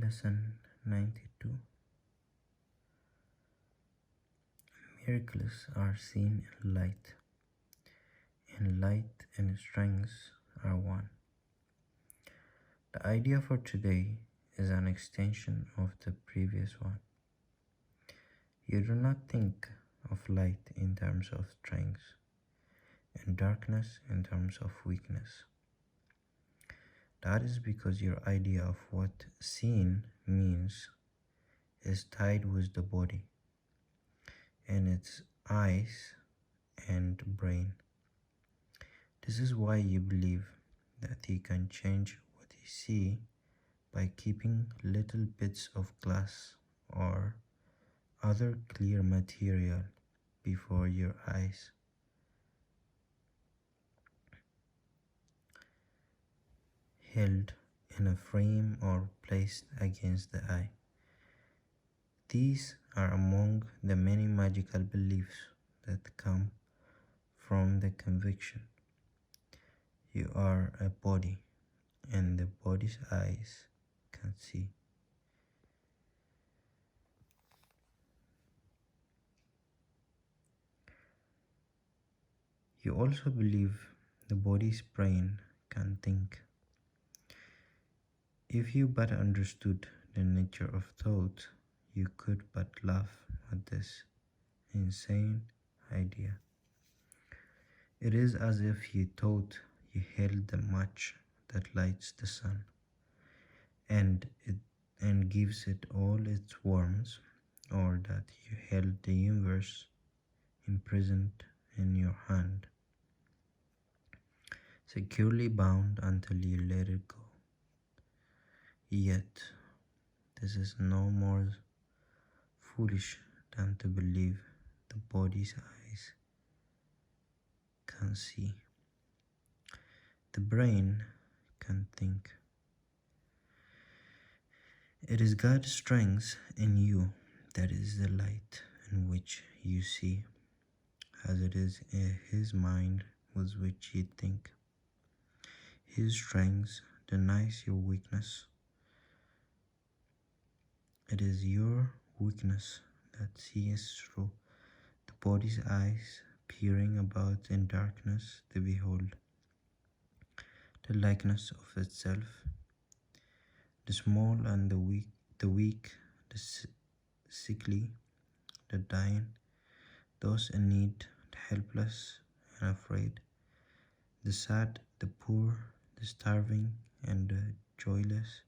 Lesson 92. Miracles are seen in light, and light and strength are one. The idea for today is an extension of the previous one. You do not think of light in terms of strength and darkness in terms of weakness. That is because your idea of what seen means is tied with the body and its eyes and brain. This is why you believe that you can change what you see by keeping little bits of glass or other clear material before your eyes. Held in a frame or placed against the eye. These are among the many magical beliefs that come from the conviction you are a body and the body's eyes can see. You also believe the body's brain can think. If you but understood the nature of thought, you could but laugh at this insane idea. It is as if you thought you held the match that lights the sun and gives it all its warmth, or that you held the universe imprisoned in your hand, securely bound until you let it go. Yet, this is no more foolish than to believe the body's eyes can see. The brain can think. It is God's strength in you that is the light in which you see, as it is His mind with which you think. His strength denies your weakness. It is your weakness that sees through the body's eyes, peering about in darkness to behold the likeness of itself, the small and the weak, the sickly, the dying, those in need, the helpless and afraid, the sad, the poor, the starving, and the joyless.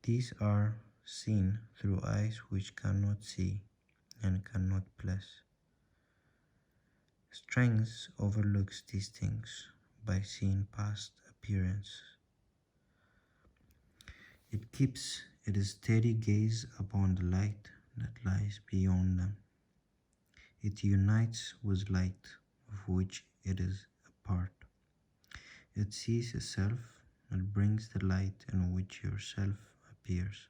These are seen through eyes which cannot see and cannot bless. Strength overlooks these things by seeing past appearances. It keeps its steady gaze upon the light that lies beyond them. It unites with light of which it is a part. It sees itself and brings the light in which yourself appears.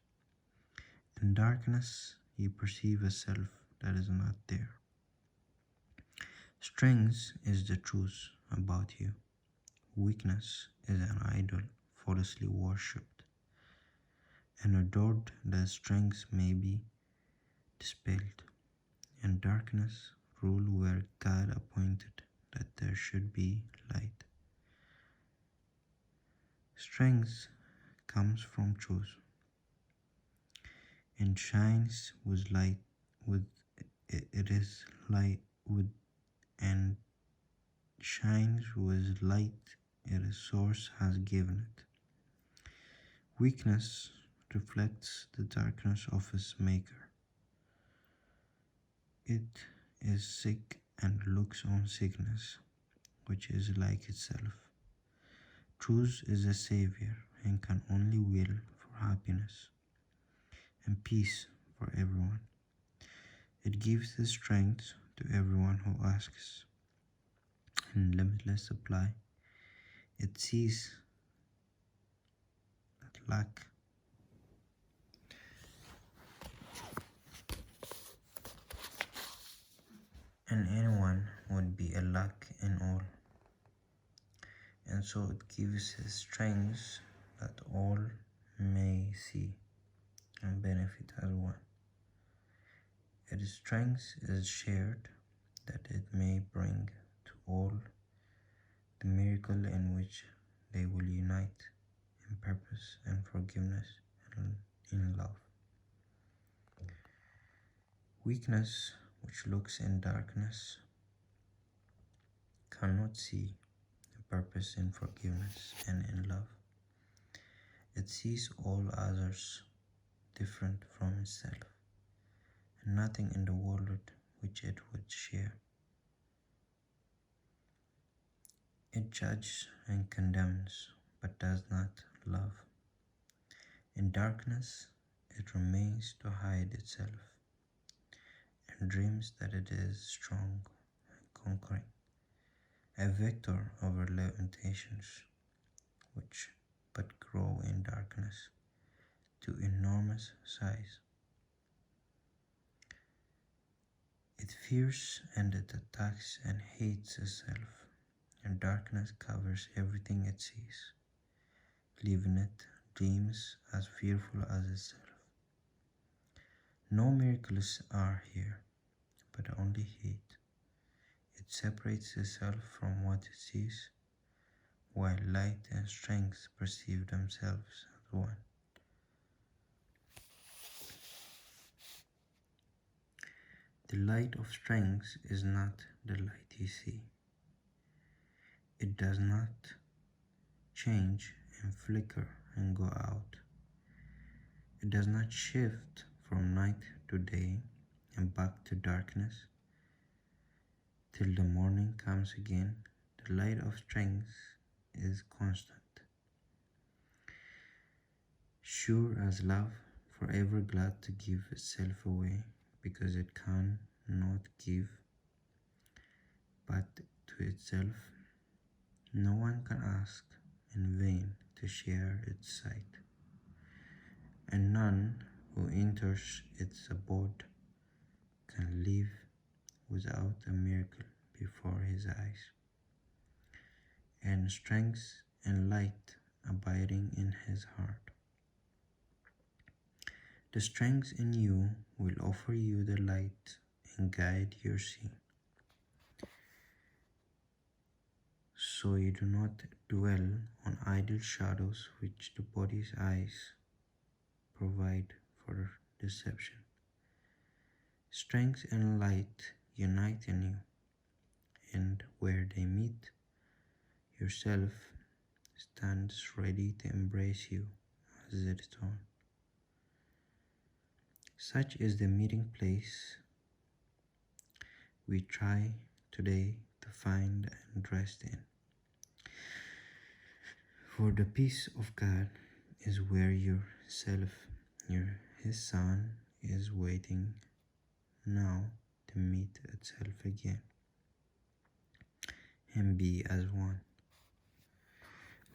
In darkness, you perceive a self that is not there. Strength is the truth about you. Weakness is an idol falsely worshipped and adored that strength may be dispelled. In darkness, rule where God appointed that there should be light. Strength comes from truth and shines with light it is light with and shines with light its source has given it. Weakness reflects the darkness of its maker. It is sick and looks on sickness, which is like itself. Truth is a savior and can only will for happiness and peace for everyone. It gives the strength to everyone who asks in limitless supply. It sees that lack and anyone would be a lack in all, and so it gives his strength that all may see. and benefit as one. Its strength is shared, that it may bring to all the miracle in which they will unite in purpose and forgiveness and in love. Weakness, which looks in darkness, cannot see the purpose in forgiveness and in love. It sees all others different from itself, and nothing in the world which it would share. It judges and condemns, but does not love. In darkness, it remains to hide itself, and dreams that it is strong and conquering, a victor over limitations, which but grow in darkness to enormous size. It fears and it attacks and hates itself, and darkness covers everything it sees, leaving it dreams as fearful as itself. No miracles are here, but only hate. It separates itself from what it sees, while light and strength perceive themselves as one. The light of strength is not the light you see. It does not change and flicker and go out. It does not shift from night to day and back to darkness till the morning comes again. The light of strength is constant, sure as love, forever glad to give itself away, because it cannot give but to itself. No one can ask in vain to share its sight, and none who enters its abode can live without a miracle before his eyes, and strength and light abiding in his heart. The strength in you will offer you the light and guide your seeing, so you do not dwell on idle shadows which the body's eyes provide for deception. Strength and light unite in you, and where they meet, yourself stands ready to embrace you as its own. Such is the meeting place we try today to find and rest in. For the peace of God is where yourself, His Son, is waiting now to meet itself again and be as one.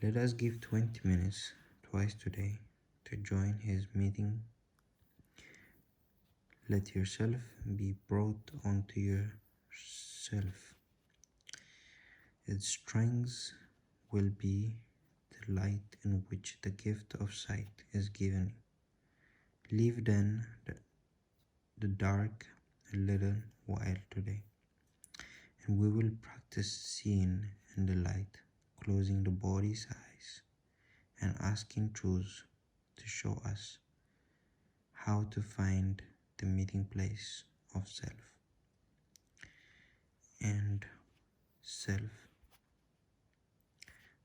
Let us give 20 minutes twice today to join His meeting. Let yourself be brought onto yourself. Its strength will be the light in which the gift of sight is given you. Leave then the dark a little while today, and we will practice seeing in the light, closing the body's eyes and asking truth to show us how to find the meeting place of self and self,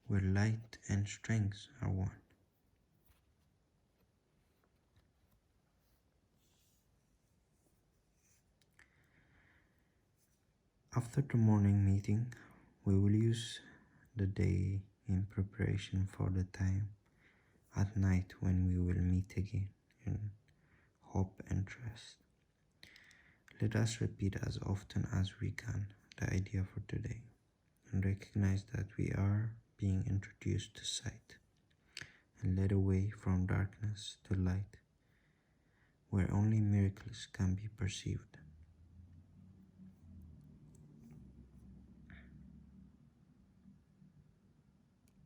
where light and strength are one. After the morning meeting, we will use the day in preparation for the time at night when we will meet again in hope and trust. Let us repeat as often as we can the idea for today, and recognize that we are being introduced to sight and led away from darkness to light, where only miracles can be perceived.